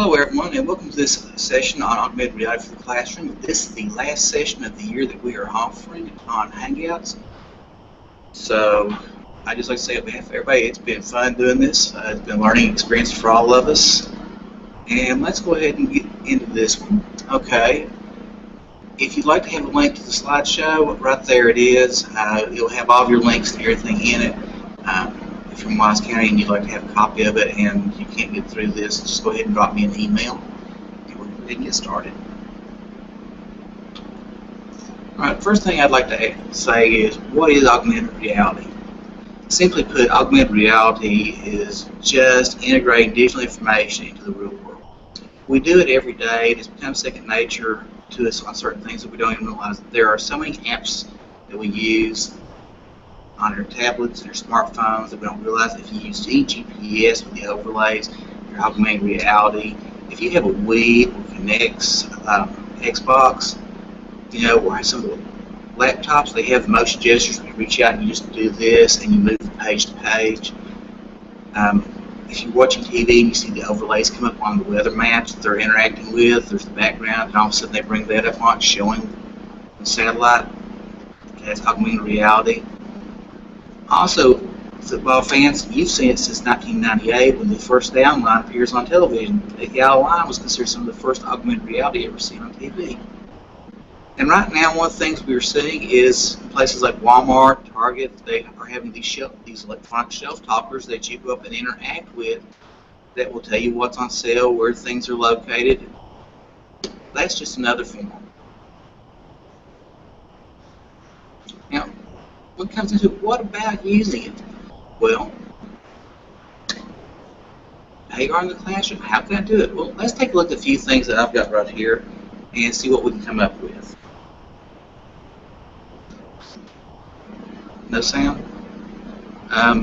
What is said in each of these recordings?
Hello everyone, and welcome to this session on Augmented Reality for the Classroom. This is the last session of the year that we are offering on Hangouts. So I'd just like to say on behalf of everybody, it's been fun doing this. It's been a learning experience for all of us. And let's go ahead and get into this one. Okay, if you'd like to have a link to the slideshow, right there it is. It'll have all of your links and everything in it. If you're in Wise County and you'd like to have a copy of it and you can't get through this, just go ahead and drop me an email and we're going to get started. Alright, first thing I'd like to say is, what is augmented reality? Simply put, augmented reality is just integrating digital information into the real world. We do it every day. It's become second nature to us on certain things that we don't even realize. There are so many apps that we use on our tablets and our smartphones that we don't realize. If you use GPS with the overlays, your augmented reality, if you have a Wii or connects Xbox, or some of the laptops, they have motion gestures. You reach out and you just do this and you move from page to page. If you're watching TV and you see the overlays come up on the weather maps that they're interacting with, there's the background, and all of a sudden they bring that up on showing the satellite. Okay, that's augmented reality. Also, football fans, you've seen it since 1998 when the first down line appears on television. The yellow line was considered some of the first augmented reality ever seen on TV. And right now, one of the things we're seeing is places like Walmart, Target, they are having these electronic shelf toppers that you go up and interact with that will tell you what's on sale, where things are located. That's just another form. Now, when it comes into what about using it? Well, how you are in the classroom, how can I do it? Well, let's take a look at a few things that I've got right here and see what we can come up with. No sound?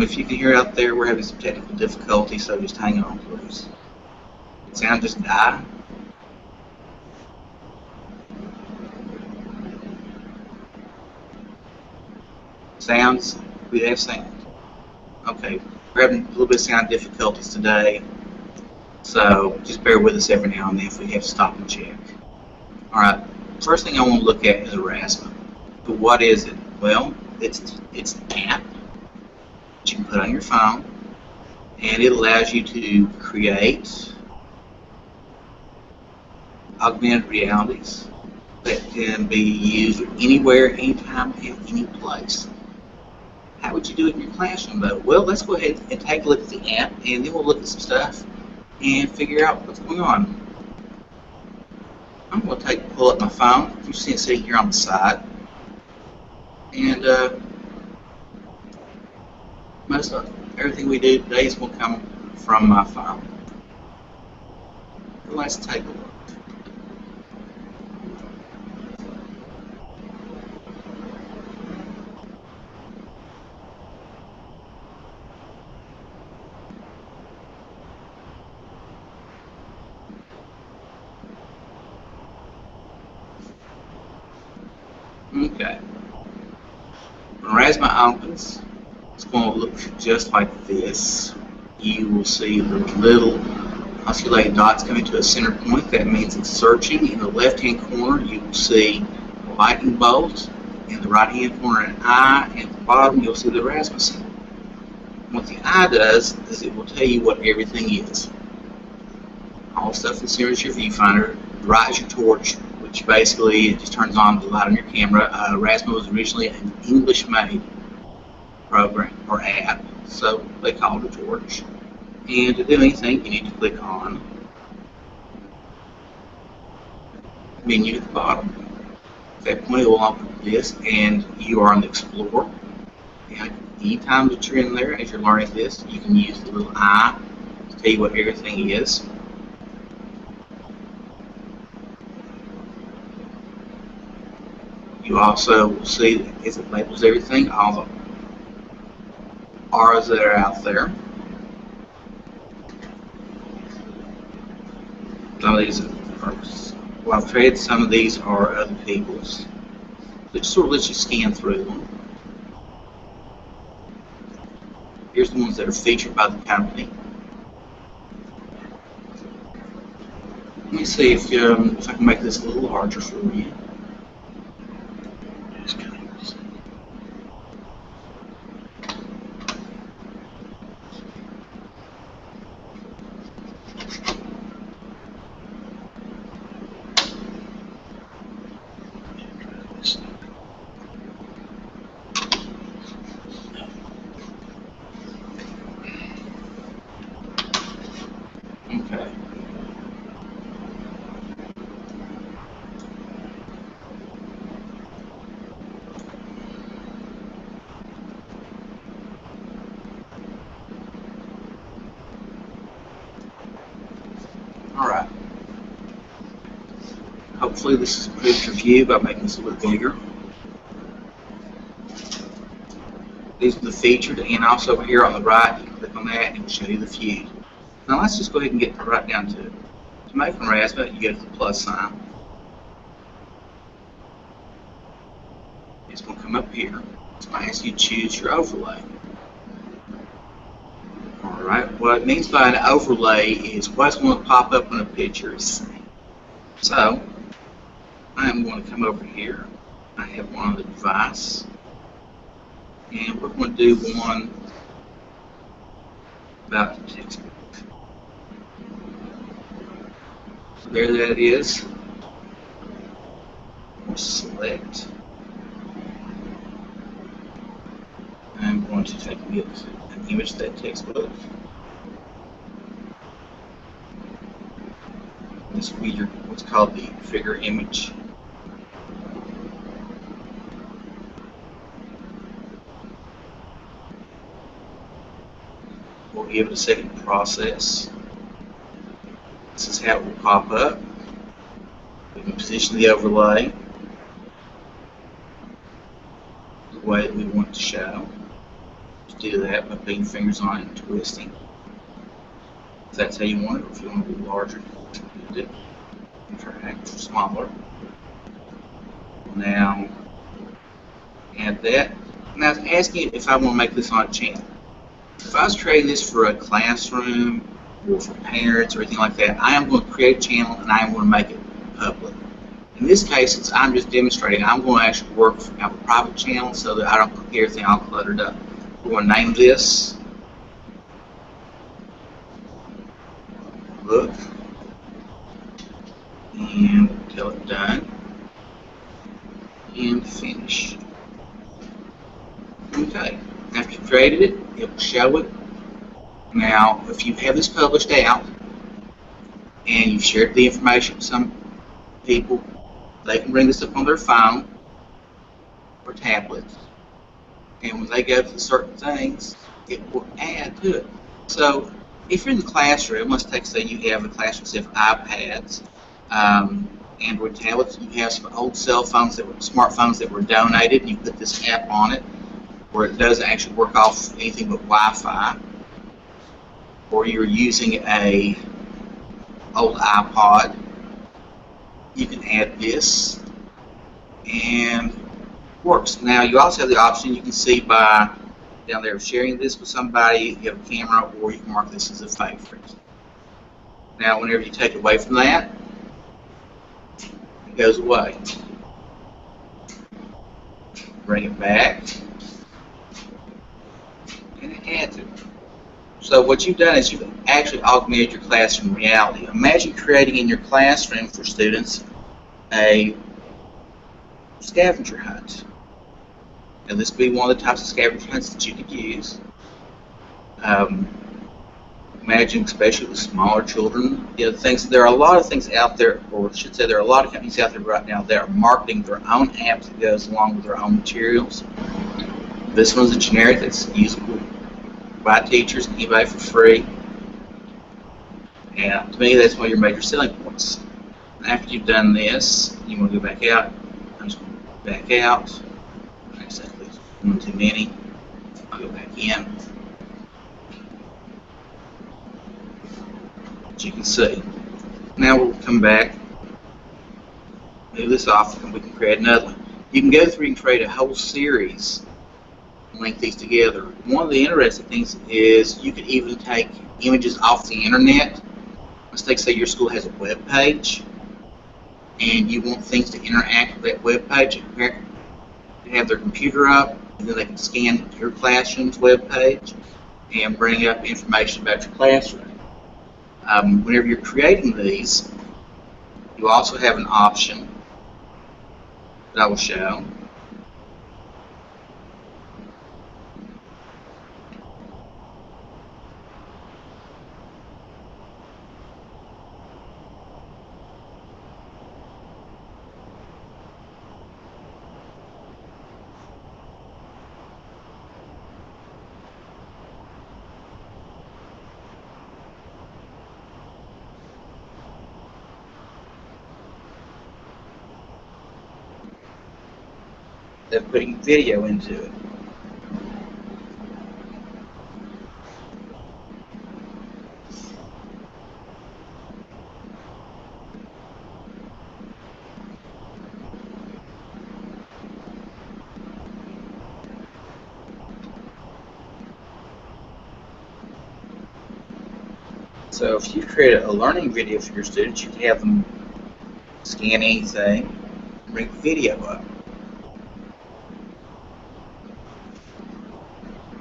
If you can hear out there, we're having some technical difficulty, so just hang on, please. Did sound just die? Sounds? We have sound. Okay, we're having a little bit of sound difficulties today, so just bear with us every now and then if we have to stop and check. Alright, first thing I want to look at is Erasmus. But what is it? Well, it's an app that you can put on your phone, and it allows you to create augmented realities that can be used anywhere, anytime, in any place. How would you do it in your classroom, though? Well, let's go ahead and take a look at the app, and then we'll look at some stuff and figure out what's going on. I'm going to pull up my phone. You see it sitting here on the side, and most of everything we do today is going to come from my phone. So let's take a look. Okay. When Erasmus opens, it's going to look just like this. You will see the little oscillating dots coming to a center point. That means it's searching. In the left-hand corner, you will see a lightning bolt. In the right-hand corner, an eye. And at the bottom, you'll see the Erasmus symbol. What the eye does is it will tell you what everything is. All the stuff in the center is your viewfinder. The right is your torch, which basically it just turns on the light on your camera. Erasmus was originally an English-made program or app, so they call it a torch. And to do anything, you need to click on the menu at the bottom. At that point, it will open this, and you are on the Explorer. And anytime that you're in there, as you're learning this, you can use the little eye to tell you what everything is. You also will see that as it labels everything, all the auras that are out there. Some of these are, well, I've created some of these are other people's. It just sort of lets you scan through them. Here's the ones that are featured by the company. Let me see if I can make this a little larger for you. Okay. Alright. Hopefully this has improved your view by making this a little bigger. These are the featured, and also over here on the right, you can click on that and it will show you the feud. Now let's just go ahead and get right down to it. To make an raspberry, you go to the plus sign. It's going to come up here. It's going to ask you to choose your overlay. Alright, what it means by an overlay is what's going to pop up when a picture is seen. So, I am going to come over here. I have one on the device. And we're going to do one about the textbook. So there that is. We'll select. I'm going to take and get an image of that textbook. This will be your what's called the figure image. We'll give it a second to process. This is how it will pop up. We can position the overlay the way that we want it to show. Just do that by putting your fingers on it and twisting. If that's how you want it, or if you want to be larger, do it. Contract for smaller. Now, add that. Now it's asking if I want to make this on a channel. If I was creating this for a classroom or for parents or anything like that, I am going to create a channel and I am going to make it public. In this case, since I'm just demonstrating, I'm going to actually have a private channel so that I don't get everything all cluttered up. We're going to name this Look and tell it done and finish. Okay. After you've created it, it will show it. Now, if you have this published out and you've shared the information with some people, they can bring this up on their phone or tablet. And when they go to certain things, it will add to it. So, if you're in the classroom, let's take, say you have a classroom of iPads, Android tablets, you have some old cell phones smartphones that were donated, and you put this app on it, where it doesn't actually work off anything but Wi-Fi, or you're using a old iPod, you can add this and it works. Now you also have the option, you can see by down there, sharing this with somebody, you have a camera, or you can mark this as a favorite. Now whenever you take it away from that, it goes away. Bring it back and add it. So what you've done is you've actually augmented your classroom reality. Imagine creating in your classroom for students a scavenger hunt. And this would be one of the types of scavenger hunts that you could use. Imagine, especially with smaller children, there are a lot of things out there, or I should say there are a lot of companies out there right now that are marketing their own apps that goes along with their own materials. This one's a generic that's usable by teachers and anybody for free. And to me, that's one of your major selling points. After you've done this, you want to go back out. I'm just going to go back out. Exactly, one too many. I'll go back in. As you can see. Now we'll come back, move this off, and we can create another one. You can go through and create a whole series and link these together. One of the interesting things is you could even take images off the internet. Let's say your school has a web page, and you want things to interact with that web page. They have their computer up, and then they can scan your classroom's web page and bring up information about your classroom. Whenever you're creating these, you also have an option that I will show. They're putting video into it. So if you create a learning video for your students, you can have them scan anything and bring the video up.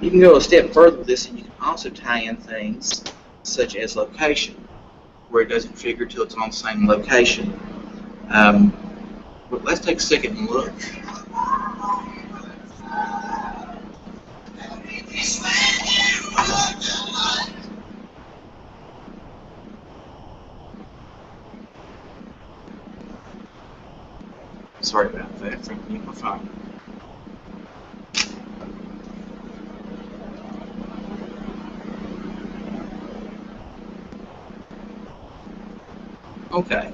You can go a step further with this, and you can also tie in things such as location, where it doesn't figure till it's on the same location. But let's take a second and look. Sorry about that, from my phone. Okay.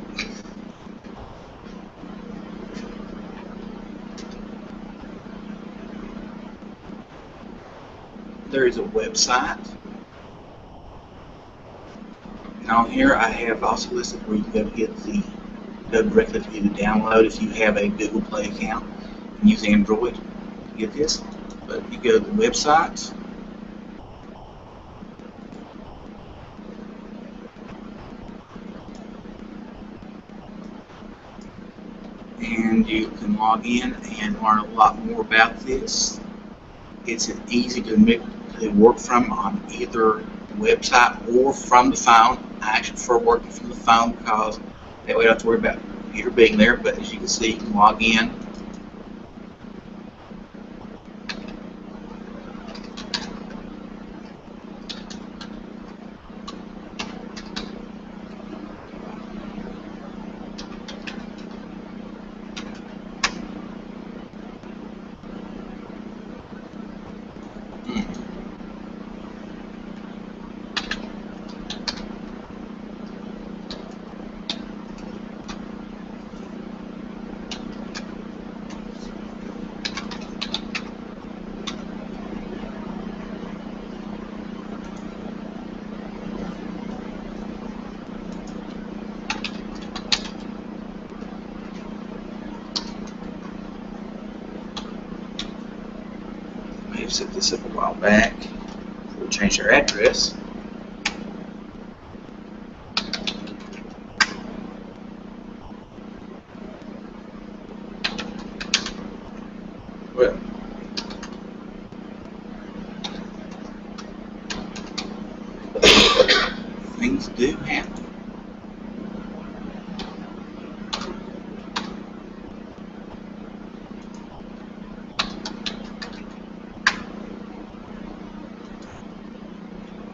There is a website. And on here I have also listed where you can go directly to the download if you have a Google Play account and use Android to get this. But you go to the website. And you can log in and learn a lot more about this. It's easy to work from on either the website or from the phone. I actually prefer working from the phone because that way I don't have to worry about the computer being there. But as you can see, you can log in. May have set this up a while back before we changed our address. Well, things do happen.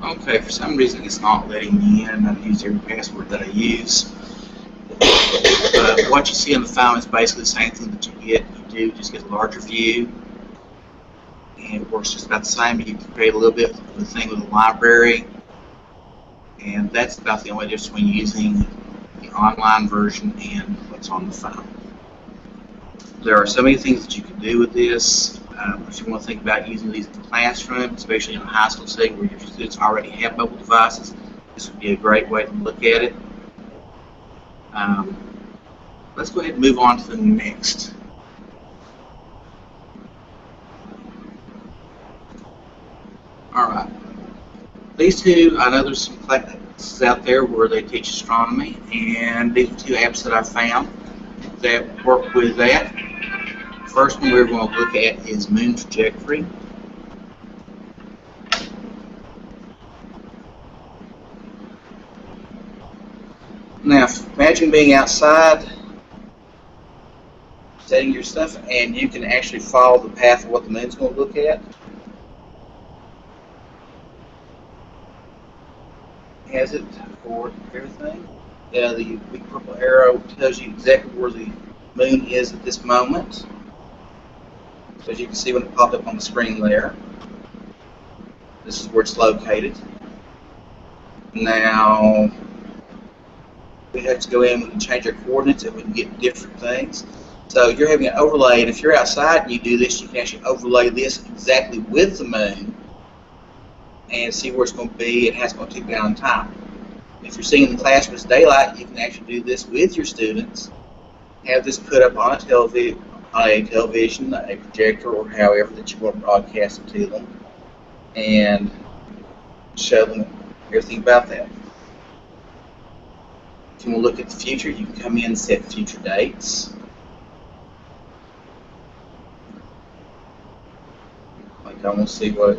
Okay, for some reason it's not letting me in, and I've used every password that I use. But what you see on the phone is basically the same thing that you do, just get a larger view. And it works just about the same. You can create a little bit of a thing with a library. And that's about the only difference between using the online version and what's on the phone. There are so many things that you can do with this. If you want to think about using these in the classroom, especially in a high school setting where your students already have mobile devices, this would be a great way to look at it. Let's go ahead and move on to the next. Alright. These two, I know there's some This is out there where they teach astronomy, and these are two apps that I found that work with that. First one we're going to look at is moon trajectory. Now, imagine being outside, setting your stuff, and you can actually follow the path of what the moon's going to look at. Has it for everything. The big purple arrow tells you exactly where the moon is at this moment. So as you can see when it popped up on the screen there, this is where it's located. Now, we have to go in, we can change our coordinates and we can get different things. So you're having an overlay, and if you're outside and you do this, you can actually overlay this exactly with the moon and see where it's going to be and how it's going to tick down in time. If you're seeing in the class with daylight, you can actually do this with your students, have this put up on a television, a projector, or however that you want to broadcast it to them, and show them everything about that. If you want to look at the future, you can come in and set future dates. Like I want to see what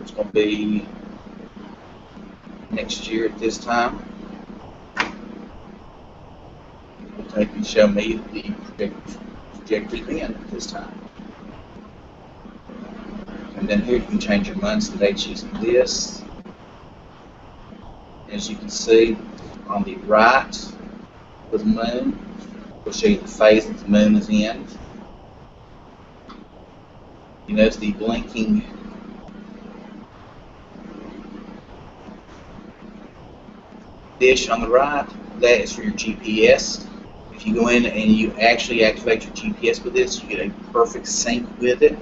it's going to be next year at this time. It will take and show me the trajectory then at this time. And then here you can change your months and dates using this. As you can see on the right with the moon, we'll show you the phase that the moon is in. You notice the blinking dish on the right, that is for your GPS. If you go in and you actually activate your GPS with this, you get a perfect sync with it.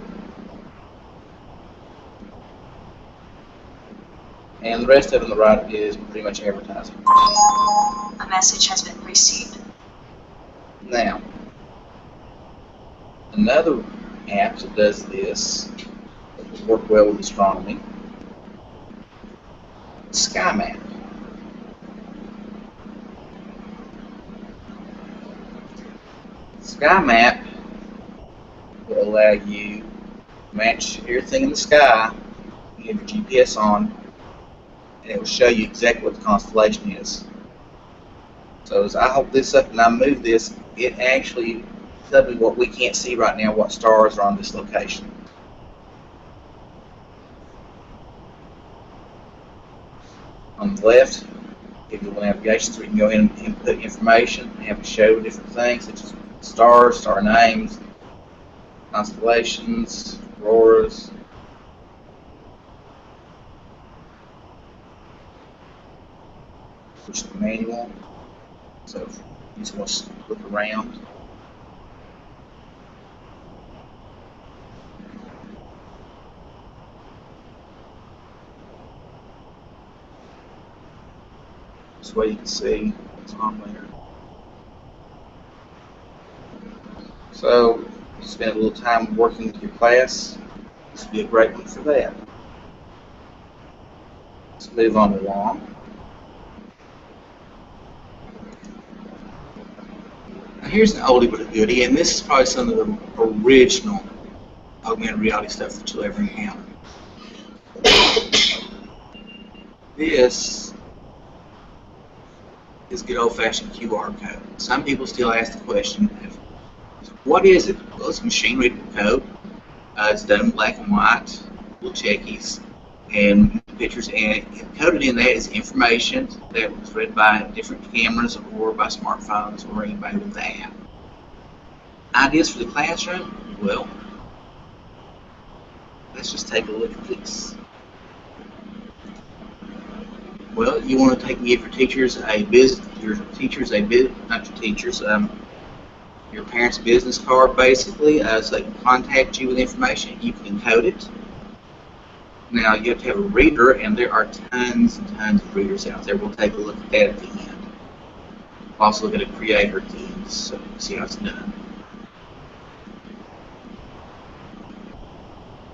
And the rest of it on the right is pretty much advertising. A message has been received. Now, another app that does this, that will work well with astronomy, Sky Map. Sky Map will allow you to match everything in the sky. You have your GPS on, and it will show you exactly what the constellation is. So as I hold this up and I move this, it actually tells me what we can't see right now, what stars are on this location. On the left, give you navigation so we can go in and input information and have it show different things such as stars, star names, constellations, auroras. Push the manual, so if you just want to look around. This way you can see what's on there. So, you spend a little time working with your class, this would be a great one for that. Let's move on along. Now here's an oldie but a goodie, and this is probably some of the original augmented reality stuff that you'll ever encounter. This is good old-fashioned QR code. Some people still ask the question, what is it? Well, it's machine readable code. It's done in black and white, little checkies, and pictures, and encoded in that is information that was read by different cameras or by smartphones or anybody with the app. Ideas for the classroom? Well, let's just take a look at this. Well, you want to give your teachers your parents' business card, basically, so they can contact you with information. You can encode it. Now, you have to have a reader, and there are tons and tons of readers out there. We'll take a look at that at the end. We'll also look at a creator at the end, so you can see how it's done.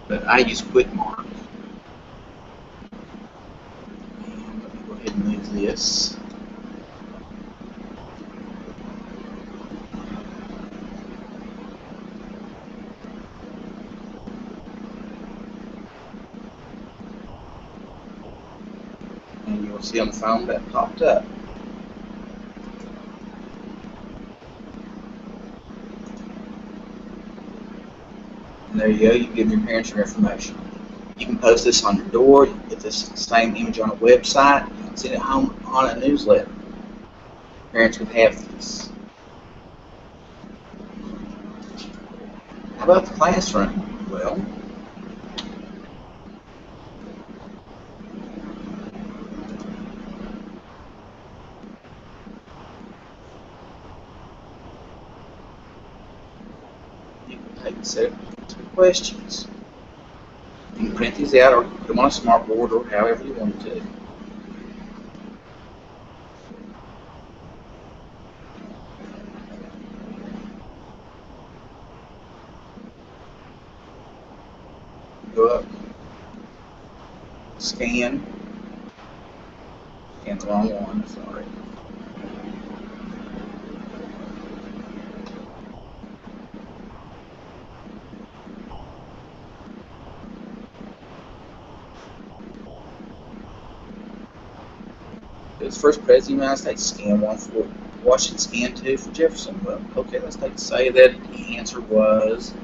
But I use QuickMark. And let me go ahead and move remove this. And you'll see on the phone that popped up. And there you go, you give your parents your information. You can post this on your door, you can put this same image on a website, you can send it home on a newsletter. Parents would have this. How about the classroom? Well, you can take a set of questions. You can print these out or put them on a smartboard or however you want to. Go up, scan the wrong one, sorry. It's first president of the United States, scan 1 for Washington, scan 2 for Jefferson. Well, okay, let's take say that the answer was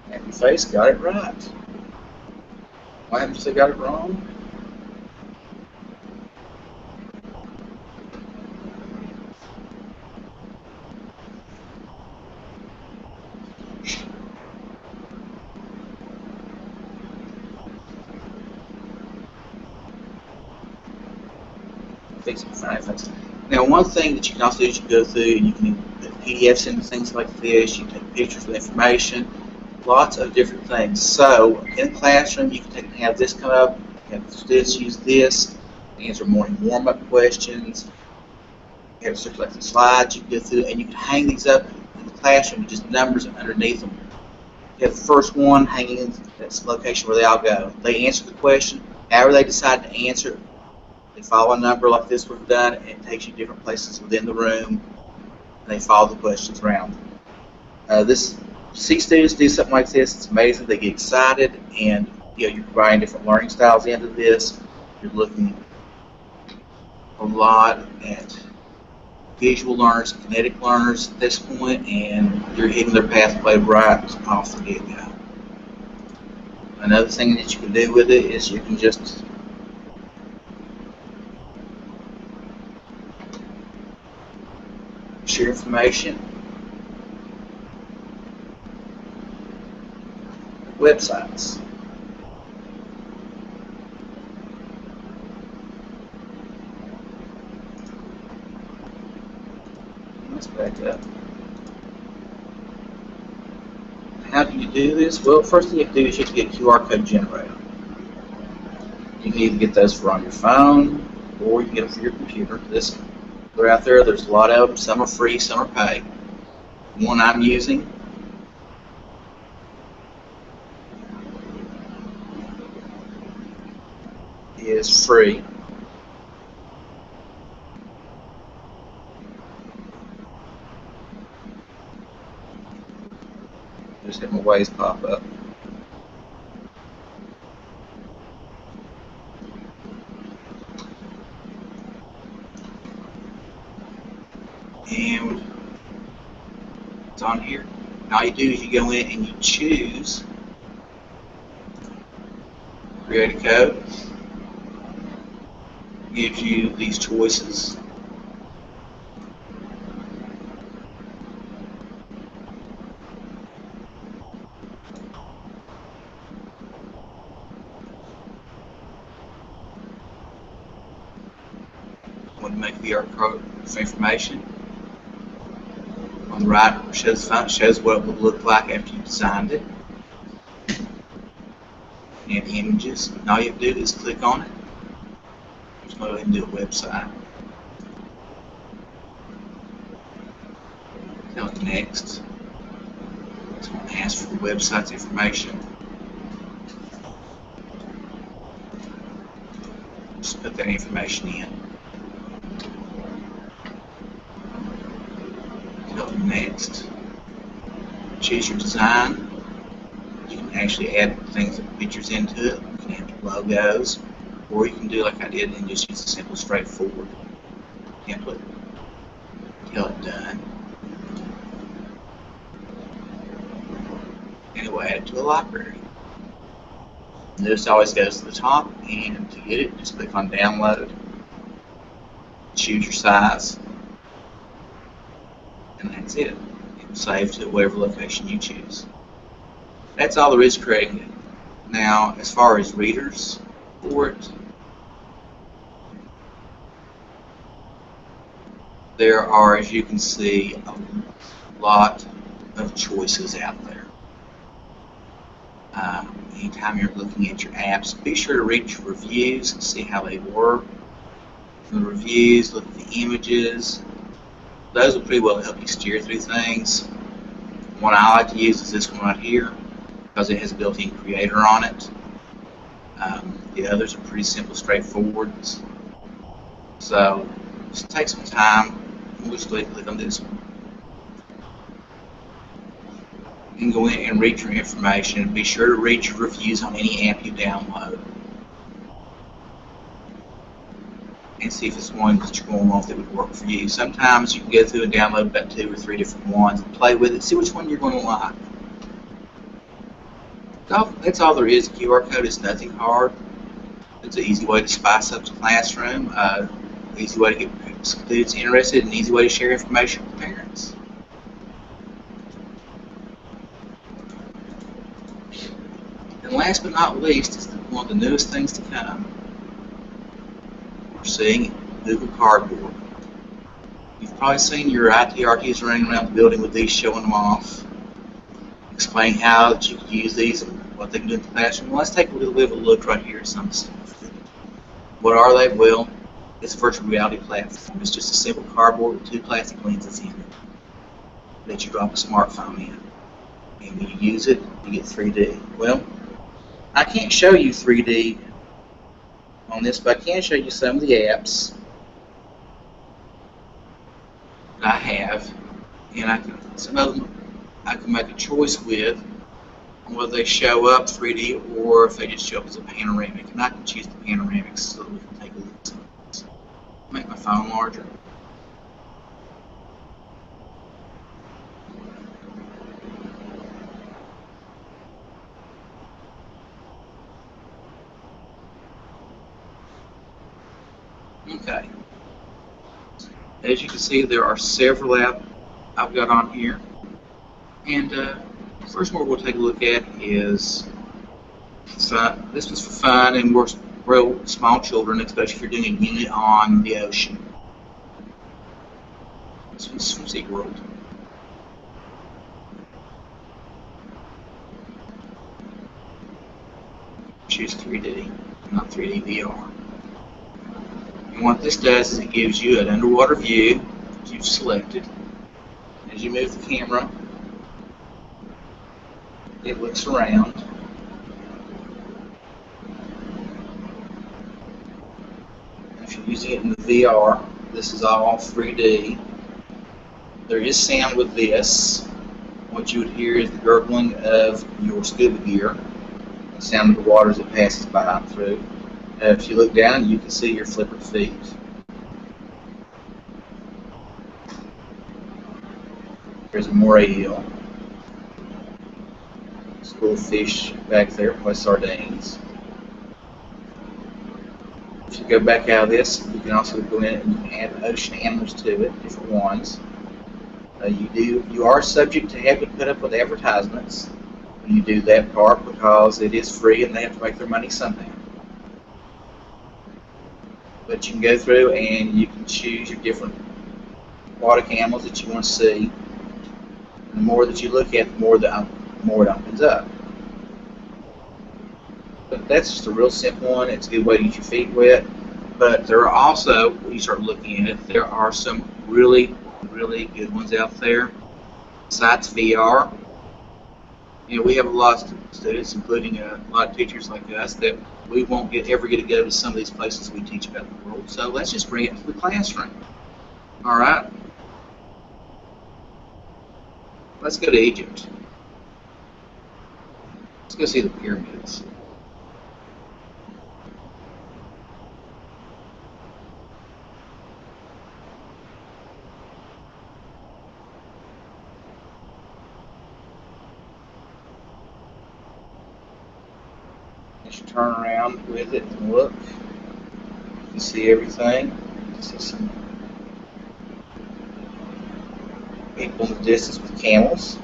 happy face, got it right. Why haven't you say got it wrong? Fix it, fine. Now, one thing that you can also do is you can go through and you can put PDFs into things like this. You can take pictures of information, lots of different things. So, in the classroom, you can take and have this come up, have the students use this, answer morning warm-up questions, you have circulate the slides you can go through, and you can hang these up in the classroom with just numbers underneath them. You have the first one hanging in that location where they all go. They answer the question, however they decide to answer, they follow a number like this we've done, and it takes you different places within the room, and they follow the questions around. See students do something like this, it's amazing. They get excited, and you're providing different learning styles into this. You're looking a lot at visual learners, kinetic learners at this point, and you're hitting their pathway right off the get-go. Another thing that you can do with it is you can just share information, websites. Let's back up. How do you do this? Well, first thing you have to do is you have to get a QR code generator. You can either get those for on your phone, or you can get them for your computer. They're out there. There's a lot of them. Some are free, some are paid. The one I'm using is free. Just hit my ways pop up. And it's on here. And all you do is you go in and you choose create a code. Gives you these choices. Want to make VR code for information. On the right shows what it would look like after you designed it. And images. And all you have to do is click on it. I'm just going to go ahead and do a website. Tell it next. It's going to ask for the website's information. Just put that information in. Tell it next. Choose your design. You can actually add things like pictures into it. You can add logos, or you can do like I did and just use a simple, straightforward template. Tell it done. And it will add it to a library. This always goes to the top, and to get it, just click on download. Choose your size, and that's it. It will save to whatever location you choose. That's all there is to creating it. Now, as far as readers for it, there are, as you can see, a lot of choices out there. Anytime you're looking at your apps, be sure to read your reviews and see how they work. From the reviews, look at the images. Those will pretty well help you steer through things. One I like to use is this one right here, because it has a built-in creator on it. The others are pretty simple, straightforward. So just take some time. We'll just go ahead and click on this one. And go in and read your information. Be sure to read your reviews on any app you download. And see if it's one that you're going off that would work for you. Sometimes you can go through and download about 2 or 3 different ones and play with it, see which one you're going to like. That's all there is. QR code is nothing hard. It's an easy way to spice up the classroom, easy way to get students interested, and easy way to share information with parents. And last but not least is one of the newest things to come. We're seeing Google Cardboard. You've probably seen your ITRTs running around the building with these, showing them off, explaining how that you can use these and what they can do in the classroom. Well, let's take a little bit of a look right here at some stuff. What are they? Well, it's a virtual reality platform. It's just a simple cardboard with 2 plastic lenses in it that you drop a smartphone in. And when you use it, you get 3D. Well, I can't show you 3D on this, but I can show you some of the apps that I have, and some of them I can make a choice with on whether they show up 3D or if they just show up as a panoramic. And I can choose the panoramics so that we can take a look at some of this. Make my phone larger. Okay. As you can see, there are several apps I've got on here. And the first one we'll take a look at is fun. This one's for fun and works real small children, especially if you're doing a unit on the ocean. This one's from SeaWorld. Choose 3D, not 3D VR. And what this does is it gives you an underwater view that you've selected. As you move the camera, it looks around. If you're using it in the VR, this is all 3D. There is sound with this. What you would hear is the gurgling of your scuba gear, the sound of the water as it passes by and through. If you look down, you can see your flipper feet. There's a moray eel. School fish back there, plus sardines. If you go back out of this, you can also go in and add ocean animals to it, different ones. You are subject to having to put up with advertisements when you do that part because it is free and they have to make their money somehow. But you can go through and you can choose your different aquatic animals that you want to see. And the more that you look at, the more it opens up. But that's just a real simple one. It's a good way to get your feet wet. But there are also, when you start looking at it, there are some really, really good ones out there. Besides VR, we have a lot of students, including a lot of teachers like us, that we won't ever get to go to some of these places we teach about the world. So let's just bring it to the classroom. All right. Let's go to Egypt. Let's go see the pyramids. As you turn around with it and look, you see everything. You see some people in the distance with camels.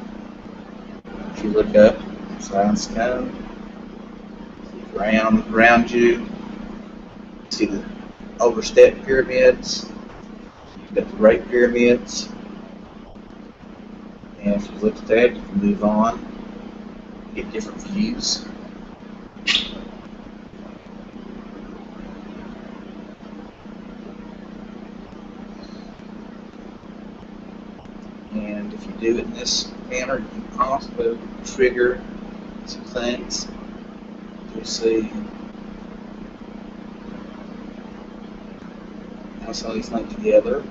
If you look up, signs come. Around you, see the overstepped pyramids. You've got the Great Pyramids. And if you look at that, you can move on, get different views. And if you do it in this manner, you can also trigger some things. You see how some of these link together.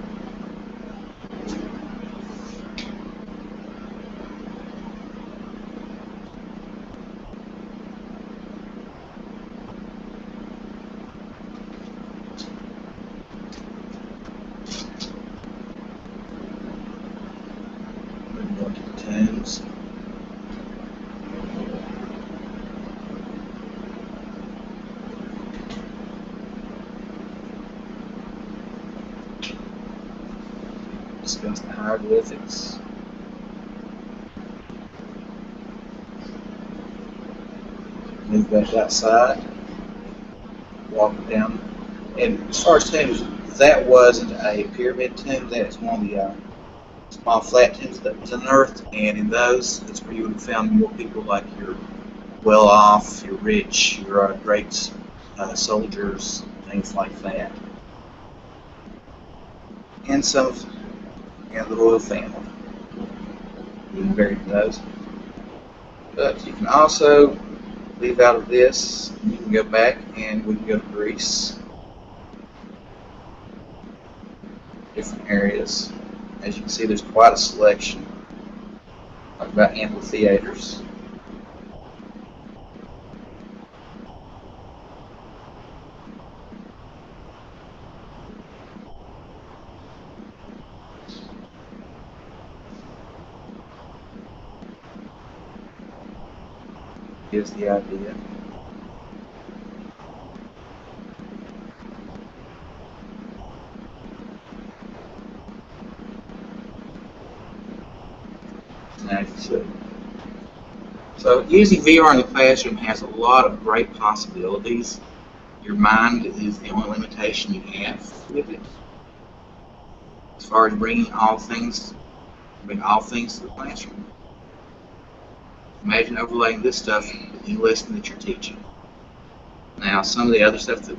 Tombs. Discuss the hieroglyphics. Move back outside. Walk down. And as far as tombs, that wasn't a pyramid tomb. That is one of the small flat tombs that was unearthed, and in those, that's where you would have found more people like your well-off, your rich, your great soldiers, things like that, and some of the royal family. You can bury those, but you can also leave out of this. And you can go back, and we can go to Greece, different areas. As you can see, there's quite a selection. Talk about amphitheaters. Gives the idea. So using VR in the classroom has a lot of great possibilities. Your mind is the only limitation you have with it. As far as bring all things to the classroom. Imagine overlaying this stuff with the lesson that you're teaching. Now, some of the other stuff that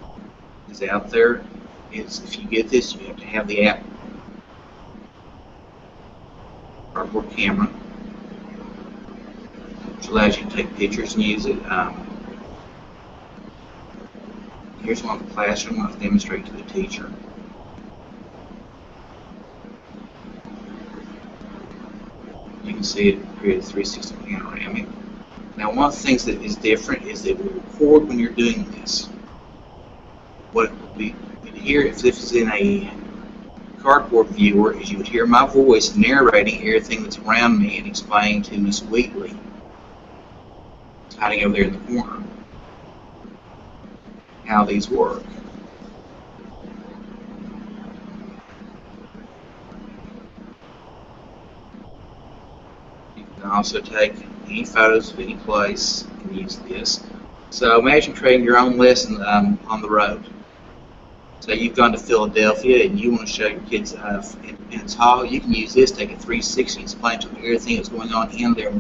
is out there is, if you get this, you have to have the app, cardboard camera, which allows you to take pictures and use it. Here's one in the classroom I'll demonstrate to the teacher. You can see it created 360 panoramic. Now, one of the things that is different is that it will record when you're doing this. What we hear, if this is in a cardboard viewer, is you would hear my voice narrating everything that's around me and explaining to Miss Wheatley, hiding over there in the corner, how these work. You can also take any photos of any place and use this. So imagine creating your own lesson on the road. So you've gone to Philadelphia and you want to show your kids Independence Hall. You can use this, take a 360, explain to them everything that's going on in there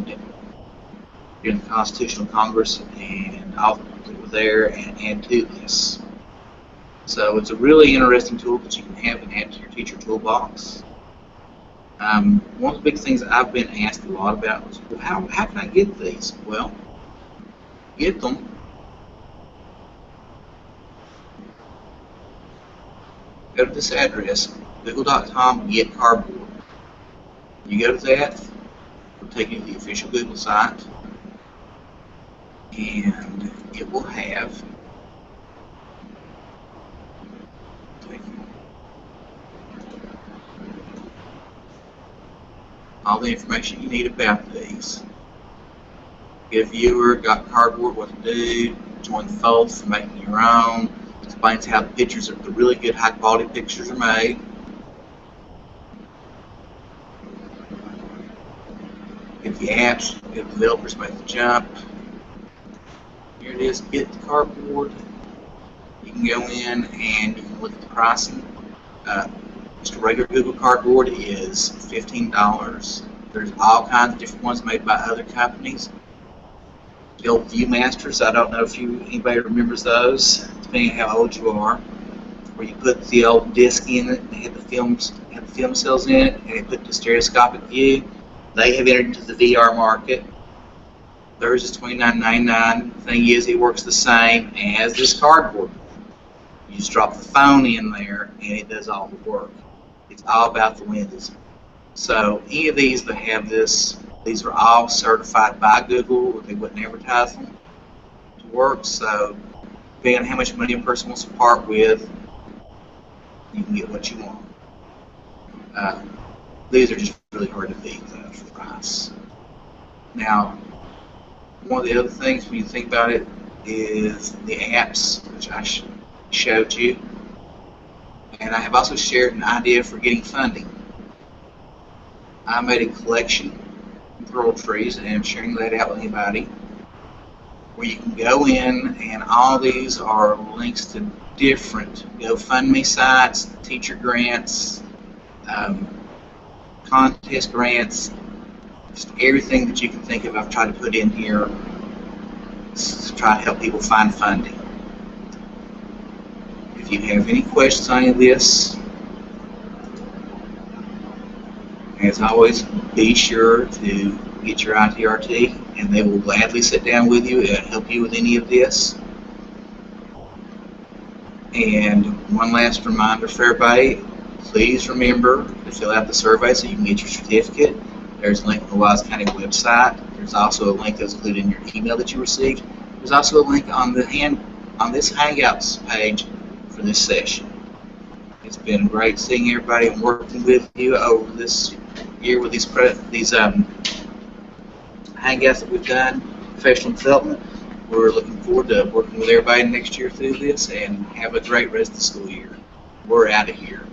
during the Constitutional Congress, and all that were there, and add to this. So it's a really interesting tool that you can have and add to your teacher toolbox. One of the big things I've been asked a lot about was, well, how can I get these? Well, get them. Go to this address, google.com, get cardboard. You go to that, it'll take you to the official Google site, and it will have all the information you need about these. Get a viewer, got cardboard, what to do, join the fold for making your own, explains how the pictures, the really good high quality pictures are made. Get the apps, get the developers make the jump. Here it is, get the cardboard. You can go in and you can look at the pricing. Just a regular Google cardboard is $15. There's all kinds of different ones made by other companies. The old Viewmasters, I don't know if anybody remembers those, depending on how old you are, where you put the old disc in it and had the film cells in it, and they put the stereoscopic view. They have entered into the VR market. Theirs is $29.99. The thing is, it works the same as this cardboard. You just drop the phone in there, and it does all the work. It's all about the lenses. So any of these that have this, these are all certified by Google. They wouldn't advertise them to work. So depending on how much money a person wants to part with, you can get what you want. These are just really hard to beat though for the price. Now, one of the other things when you think about it is the apps, which I showed you. And I have also shared an idea for getting funding. I made a collection of royalties and I'm sharing that out with anybody, where you can go in, and all these are links to different GoFundMe sites, teacher grants, contest grants, just everything that you can think of. I've tried to put in here to try to help people find funding. If you have any questions on any of this, as always, be sure to get your ITRT, and they will gladly sit down with you and help you with any of this. And one last reminder for everybody, please remember to fill out the survey so you can get your certificate. There's a link on the Wise County website. There's also a link that's included in your email that you received. There's also a link on this Hangouts page for this session. It's been great seeing everybody and working with you over this year with these Hangouts that we've done, professional development. We're looking forward to working with everybody next year through this, and have a great rest of the school year. We're out of here.